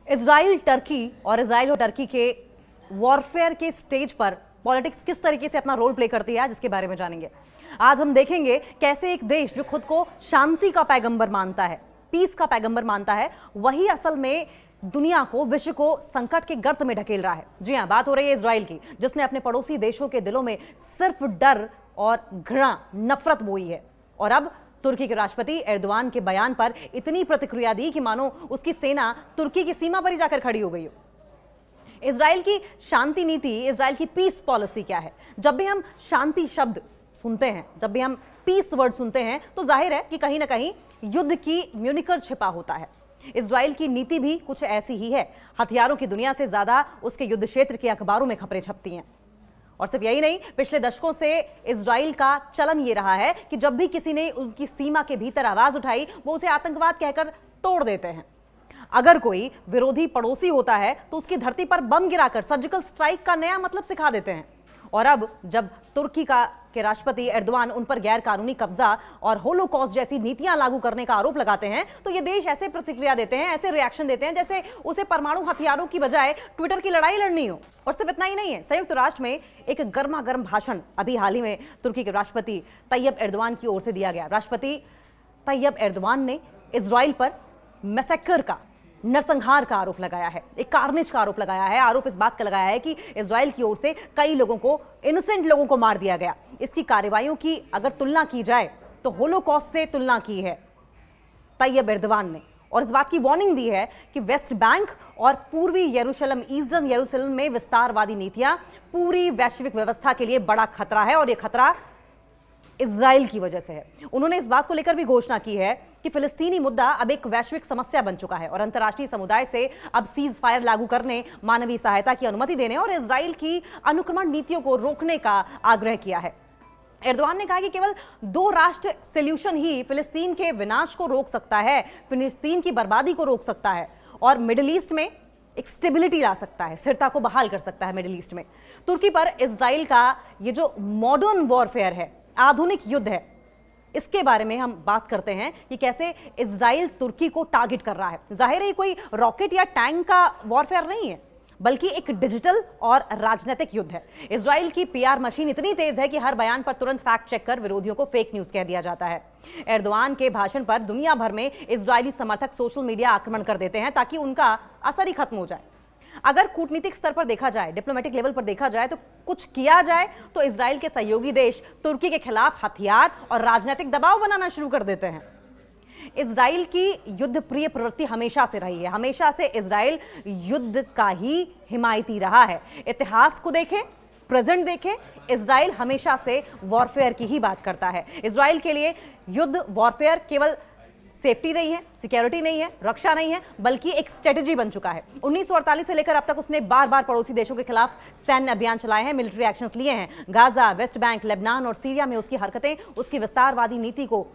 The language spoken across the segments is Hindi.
इजराइल टर्की और इजराइल और टर्की के वॉरफेयर के स्टेज पर पॉलिटिक्स किस तरीके से अपना रोल प्ले करती है, जिसके बारे में जानेंगे। आज हम देखेंगे कैसे एक देश जो खुद को शांति का पैगंबर मानता है, पीस का पैगंबर मानता है, वही असल में दुनिया को, विश्व को संकट के गर्त में ढकेल रहा है। जी हां, बात हो रही है इजराइल की, जिसने अपने पड़ोसी देशों के दिलों में सिर्फ डर और घृणा, नफरत बोई है। और अब तुर्की के राष्ट्रपति एर्दोआन के बयान पर इतनी प्रतिक्रिया दी कि मानो उसकी सेना तुर्की की सीमा पर ही जाकर खड़ी हो गई हो। इजराइल की शांति नीति, इजराइल की पीस पॉलिसी क्या है? जब भी हम शांति शब्द सुनते हैं, जब भी हम पीस वर्ड सुनते हैं, तो जाहिर है कि कहीं ना कहीं युद्ध की म्यूनिकर छिपा होता है। इजराइल की नीति भी कुछ ऐसी ही है। हथियारों की दुनिया से ज्यादा उसके युद्ध क्षेत्र के अखबारों में खबरें छपती हैं। और सिर्फ यही नहीं, पिछले दशकों से इजराइल का चलन ये रहा है कि जब भी किसी ने उनकी सीमा के भीतर आवाज उठाई, वो उसे आतंकवाद कहकर तोड़ देते हैं। अगर कोई विरोधी पड़ोसी होता है तो उसकी धरती पर बम गिराकर सर्जिकल स्ट्राइक का नया मतलब सिखा देते हैं। और अब जब तुर्की के राष्ट्रपति एर्दोआन उन पर गैर कानूनी कब्जा और होलोकॉस्ट जैसी नीतियां लागू करने का आरोप लगाते हैं, तो ये देश ऐसे प्रतिक्रिया देते हैं, ऐसे रिएक्शन देते हैं जैसे उसे परमाणु हथियारों की बजाय ट्विटर की लड़ाई लड़नी हो। और सिर्फ इतना ही नहीं है, संयुक्त राष्ट्र में एक गर्मा गर्म भाषण अभी हाल ही में तुर्की के राष्ट्रपति तैयब एर्दोआन की ओर से दिया गया। राष्ट्रपति तैयब एर्दोआन ने इजराइल पर मैसेकर का, नरसंहार का आरोप लगाया है, एक कार्नेज का आरोप लगाया है। आरोप इस बात का लगाया है कि इजराइल की ओर से कई लोगों को, इनोसेंट लोगों को मार दिया गया। इसकी कार्रवाइयों की अगर तुलना की जाए तो होलोकॉस्ट से तुलना की है तैयब एर्दोआन ने। और इस बात की वार्निंग दी है कि वेस्ट बैंक और पूर्वी यरूशलेम, ईस्टर्न यरूशलेम में विस्तारवादी नीतियां पूरी वैश्विक व्यवस्था के लिए बड़ा खतरा है, और यह खतरा इजराइल की वजह से है। उन्होंने इस बात को लेकर भी घोषणा की है कि फिलिस्तीनी मुद्दा अब एक वैश्विक समस्या बन चुका है और अंतर्राष्ट्रीय समुदाय से अब सीज फायर लागू करने, मानवीय सहायता की अनुमति देने और इजराइल की अनुक्रमण नीतियों को रोकने का आग्रह किया है। एर्दोआन ने कहा कि केवल 2 राष्ट्र सॉल्यूशन ही फिलिस्तीन के विनाश को रोक सकता है, फिलिस्तीन की बर्बादी को रोक सकता है और मिडिल ईस्ट में एक स्टेबिलिटी ला सकता है, स्थिरता को बहाल कर सकता है मिडिल ईस्ट में। तुर्की पर इजराइल का ये जो मॉडर्न वॉरफेयर है, आधुनिक युद्ध है, इसके बारे में हम बात करते हैं कि कैसे इजराइल तुर्की को टारगेट कर रहा है। जाहिर है कोई रॉकेट या टैंक का वॉरफेयर नहीं है, बल्कि एक डिजिटल और राजनीतिक युद्ध है। इजराइल की पीआर मशीन इतनी तेज है कि हर बयान पर तुरंत फैक्ट चेक कर विरोधियों को फेक न्यूज कह दिया जाता है। एर्दोआन के भाषण पर दुनिया भर में इजरायली समर्थक सोशल मीडिया आक्रमण कर देते हैं ताकि उनका असर ही खत्म हो जाए। अगर कूटनीतिक स्तर पर देखा जाए, डिप्लोमेटिक लेवल पर देखा जाए, तो कुछ किया जाए तो इजराइल के सहयोगी देश तुर्की के खिलाफ हथियार और राजनीतिक दबाव बनाना शुरू कर देते हैं। इजराइल की युद्ध प्रिय प्रवृत्ति हमेशा से रही है, हमेशा से इजराइल युद्ध का ही हिमायती रहा है। इतिहास को देखें, प्रेजेंट देखें, इजराइल हमेशा से वॉरफेयर की ही बात करता है। इजराइल के लिए युद्ध, वॉरफेयर केवल सेफ्टी नहीं है, सिक्योरिटी नहीं है, रक्षा नहीं है, बल्कि एक स्ट्रेटेजी बन चुका है। 1948 से लेकर अब तक उसने बार बार पड़ोसी देशों के खिलाफ सैन्य अभियान चलाए हैं, मिलिट्री एक्शंस लिए हैं। गाजा, वेस्ट बैंक, लेबनान और सीरिया में उसकी हरकतें उसकी विस्तारवादी नीति को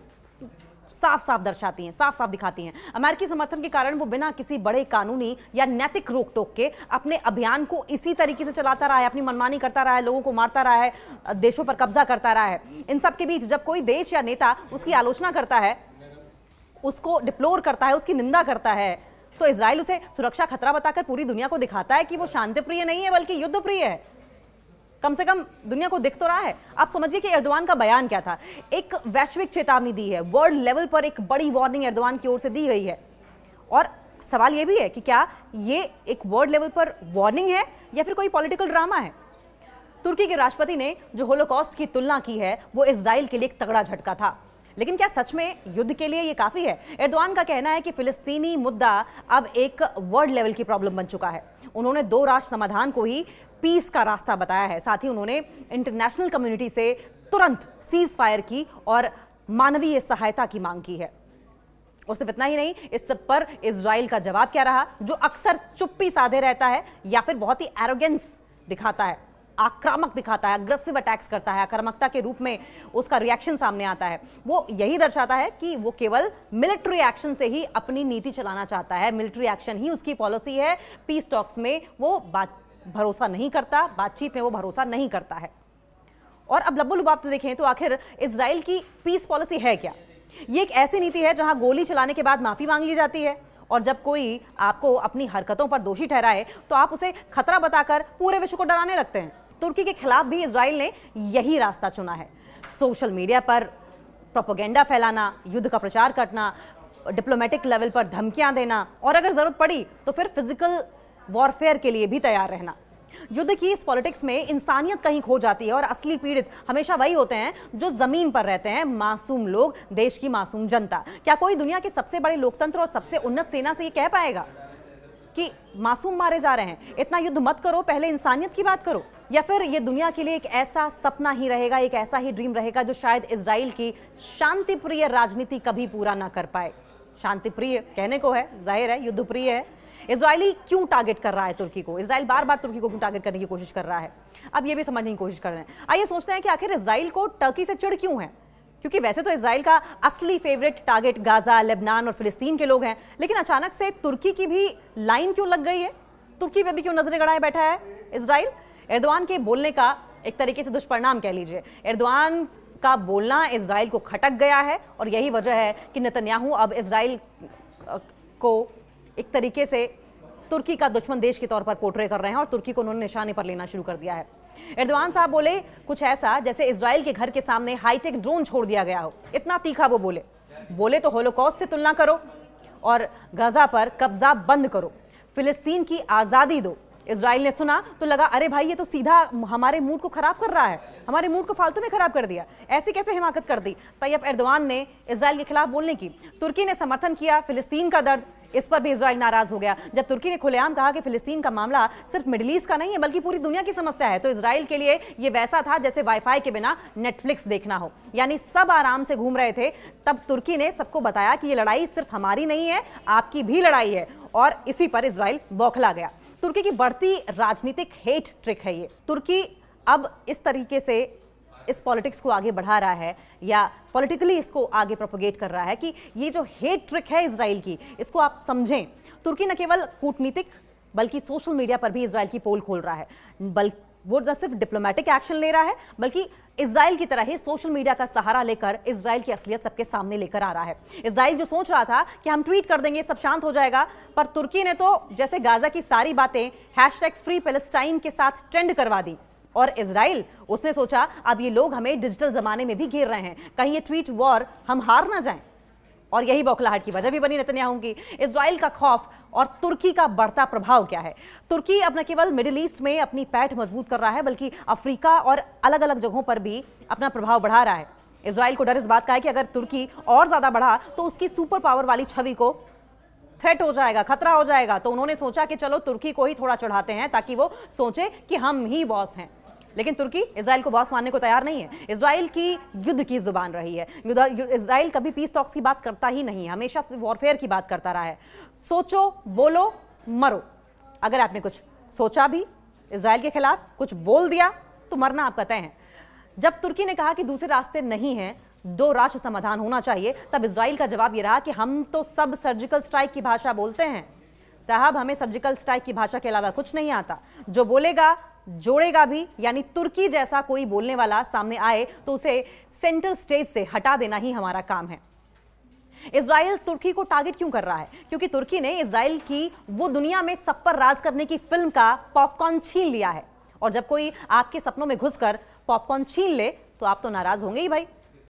साफ साफ दर्शाती हैं, साफ साफ दिखाती हैं। अमेरिकी समर्थन के कारण वो बिना किसी बड़े कानूनी या नैतिक रोक टोक के अपने अभियान को इसी तरीके से चलाता रहा है, अपनी मनमानी करता रहा है, लोगों को मारता रहा है, देशों पर कब्जा करता रहा है। इन सब के बीच जब कोई देश या नेता उसकी आलोचना करता है, उसको डिप्लोर करता है, उसकी निंदा करता है, तो इजराइल उसे सुरक्षा खतरा बताकर पूरी दुनिया को दिखाता है कि वो शांतिप्रिय नहीं है बल्कि युद्धप्रिय है। कम से कम दुनिया को दिख तो रहा है। आप समझिए कि एर्दोआन का बयान क्या था। एक वैश्विक चेतावनी दी है, वर्ल्ड लेवल पर एक बड़ी वार्निंग एर्दोआन की ओर से दी गई है। और सवाल यह भी है कि क्या ये एक वर्ल्ड लेवल पर वार्निंग है या फिर कोई पॉलिटिकल ड्रामा है? तुर्की के राष्ट्रपति ने जो होलोकॉस्ट की तुलना की है, वो इजराइल के लिए एक तगड़ा झटका था। लेकिन क्या सच में युद्ध के लिए यह काफी है? एर्दोआन का कहना है कि फिलिस्तीनी मुद्दा अब एक वर्ल्ड लेवल की प्रॉब्लम बन चुका है। उन्होंने 2 राष्ट्र समाधान को ही पीस का रास्ता बताया है। साथ ही उन्होंने इंटरनेशनल कम्युनिटी से तुरंत सीज फायर की और मानवीय सहायता की मांग की है। और सिर्फ इतना ही नहीं, इस सब पर इजराइल का जवाब क्या रहा, जो अक्सर चुप्पी साधे रहता है या फिर बहुत ही एरोगेंस दिखाता है, आक्रामक दिखाता है, अग्रेसिव अटैक्स करता है, आक्रामकता के रूप में उसका रिएक्शन सामने आता है। वो यही दर्शाता है कि वो केवल मिलिट्री एक्शन से ही अपनी नीति चलाना चाहता है, मिलिट्री एक्शन ही उसकी पॉलिसी है। पीस टॉक्स में वो भरोसा नहीं करता, बातचीत में वो भरोसा नहीं करता है। और अब लब्बू लुबाब देखें तो आखिर इजराइल की पीस पॉलिसी है क्या? ये एक ऐसी नीति है जहां गोली चलाने के बाद माफी मांग ली जाती है और जब कोई आपको अपनी हरकतों पर दोषी ठहराए तो आप उसे खतरा बताकर पूरे विश्व को डराने लगते हैं। तुर्की के खिलाफ भी इजराइल ने यही रास्ता चुना है। सोशल मीडिया पर प्रोपेगेंडा फैलाना, युद्ध का प्रचार करना, डिप्लोमेटिक लेवल पर धमकियां देना और अगर जरूरत पड़ी तो फिर फिजिकल वॉरफेयर के लिए भी तैयार रहना। युद्ध की इस पॉलिटिक्स में इंसानियत कहीं खो जाती है और असली पीड़ित हमेशा वही होते हैं जो जमीन पर रहते हैं, मासूम लोग, देश की मासूम जनता। क्या कोई दुनिया के सबसे बड़े लोकतंत्र और सबसे उन्नत सेना से ये कह पाएगा कि मासूम मारे जा रहे हैं, इतना युद्ध मत करो, पहले इंसानियत की बात करो? या फिर ये दुनिया के लिए एक ऐसा सपना ही रहेगा, एक ऐसा ही ड्रीम रहेगा जो शायद इजराइल की शांतिप्रिय राजनीति कभी पूरा ना कर पाए? शांतिप्रिय कहने को है, जाहिर है युद्ध प्रिय है। इजरायली क्यों टारगेट कर रहा है तुर्की को? इजराइल बार बार तुर्की को क्यों टारगेट करने की कोशिश कर रहा है? अब ये भी समझने की कोशिश कर रहे हैं। आइए सोचते हैं कि आखिर इजराइल को टर्की से चिढ़ क्यों है? क्योंकि वैसे तो इजराइल का असली फेवरेट टारगेट गाजा, लेबनान और फिलिस्तीन के लोग हैं, लेकिन अचानक से तुर्की की भी लाइन क्यों लग गई है? तुर्की पे भी क्यों नजरें गड़ाए बैठा है इजराइल? एर्दोआन के बोलने का एक तरीके से दुष्परिणाम कह लीजिए। एर्दोआन का बोलना इजराइल को खटक गया है और यही वजह है कि नेतन्याहू अब इजराइल को एक तरीके से तुर्की का दुश्मन देश के तौर पर पोर्ट्रे कर रहे हैं और तुर्की को उन्होंने निशाने पर लेना शुरू कर दिया है। एर्दोआन साहब बोले कुछ ऐसा जैसे इजराइल के घर के सामने हाईटेक ड्रोन छोड़ दिया गया हो, इतना तीखा वो बोले तो होलोकॉस्ट से तुलना करो और गाजा पर कब्जा बंद करो, फिलिस्तीन की आजादी दो। इजराइल ने सुना तो लगा अरे भाई ये तो सीधा हमारे मूड को खराब कर रहा है, हमारे मूड को फालतू में खराब कर दिया। ऐसी कैसे हिमाकत कर दी तैयब एर्दोआन ने इजराइल के खिलाफ बोलने की? तुर्की ने समर्थन किया फिलिस्तीन का दर्द, इस पर भी इजराइल नाराज हो गया। जब तुर्की ने खुलेआम कहा कि फिलिस्तीन का मामला सिर्फ मिडिल ईस्ट का नहीं है बल्कि पूरी दुनिया की समस्या है, तो इजराइल के लिए ये वैसा था जैसे वाईफाई के बिना नेटफ्लिक्स देखना हो, यानी सब आराम से घूम रहे थे। तब तुर्की ने सबको बताया कि ये लड़ाई सिर्फ हमारी नहीं है, आपकी भी लड़ाई है, और इसी पर इजराइल बौखला गया। तुर्की की बढ़ती राजनीतिक हेट ट्रिक है ये। तुर्की अब इस तरीके से इस पॉलिटिक्स को आगे बढ़ा रहा है या पॉलिटिकली इसको आगे प्रोपोगेट कर रहा है कि ये जो हेट ट्रिक है इजराइल की, इसको आप समझें। तुर्की न केवल कूटनीतिक बल्कि सोशल मीडिया पर भी इजराइल की पोल खोल रहा है। वो न सिर्फ डिप्लोमेटिक एक्शन ले रहा है बल्कि इजराइल की तरह ही सोशल मीडिया का सहारा लेकर इजराइल की असलियत सबके सामने लेकर आ रहा है। इजराइल जो सोच रहा था कि हम ट्वीट कर देंगे सब शांत हो जाएगा, पर तुर्की ने तो जैसे गाजा की सारी बातें #फ्री पैलेस्टाइन के साथ ट्रेंड करवा दी। और इजराइल उसने सोचा अब ये लोग हमें डिजिटल जमाने में भी घेर रहे हैं, कहीं ये ट्वीट वॉर हम हार ना जाएं। और यही बौखलाहट की वजह भी बनी नेतन्याहू की। इजराइल का खौफ और तुर्की का बढ़ता प्रभाव क्या है? तुर्की अब न केवल मिडिल ईस्ट में अपनी पैठ मजबूत कर रहा है बल्कि अफ्रीका और अलग अलग जगहों पर भी अपना प्रभाव बढ़ा रहा है। इजराइल को डर इस बात का है कि अगर तुर्की और ज्यादा बढ़ा तो उसकी सुपर पावर वाली छवि को थ्रेट हो जाएगा, खतरा हो जाएगा। तो उन्होंने सोचा कि चलो तुर्की को ही थोड़ा चढ़ाते हैं ताकि वो सोचे कि हम ही बॉस हैं। लेकिन तुर्की इजराइल को बॉस मानने को तैयार नहीं है। इजराइल की युद्ध की जुबान रही है। इजराइल कभी पीस टॉक्स की बात करता ही नहीं, हमेशा वॉरफेयर की बात करता रहा है। सोचो, बोलो, मरो। अगर आपने कुछ सोचा भी इजराइल के खिलाफ, कुछ बोल दिया, तो मरना आपका तय है। जब तुर्की ने कहा कि दूसरे रास्ते नहीं हैं, 2 राष्ट्र समाधान होना चाहिए, तब इजराइल का जवाब यह रहा कि हम तो सब सर्जिकल स्ट्राइक की भाषा बोलते हैं साहब, हमें सर्जिकल स्ट्राइक की भाषा के अलावा कुछ नहीं आता। जो बोलेगा जोड़ेगा भी, यानी तुर्की जैसा कोई बोलने वाला सामने आए तो उसे सेंटर स्टेज से हटा देना ही हमारा काम है। इजराइल तुर्की को टारगेट क्यों कर रहा है? क्योंकि तुर्की ने इजराइल की वो दुनिया में सब पर राज करने की फिल्म का पॉपकॉर्न छीन लिया है। और जब कोई आपके सपनों में घुसकर पॉपकॉर्न छीन ले तो आप तो नाराज होंगे ही भाई।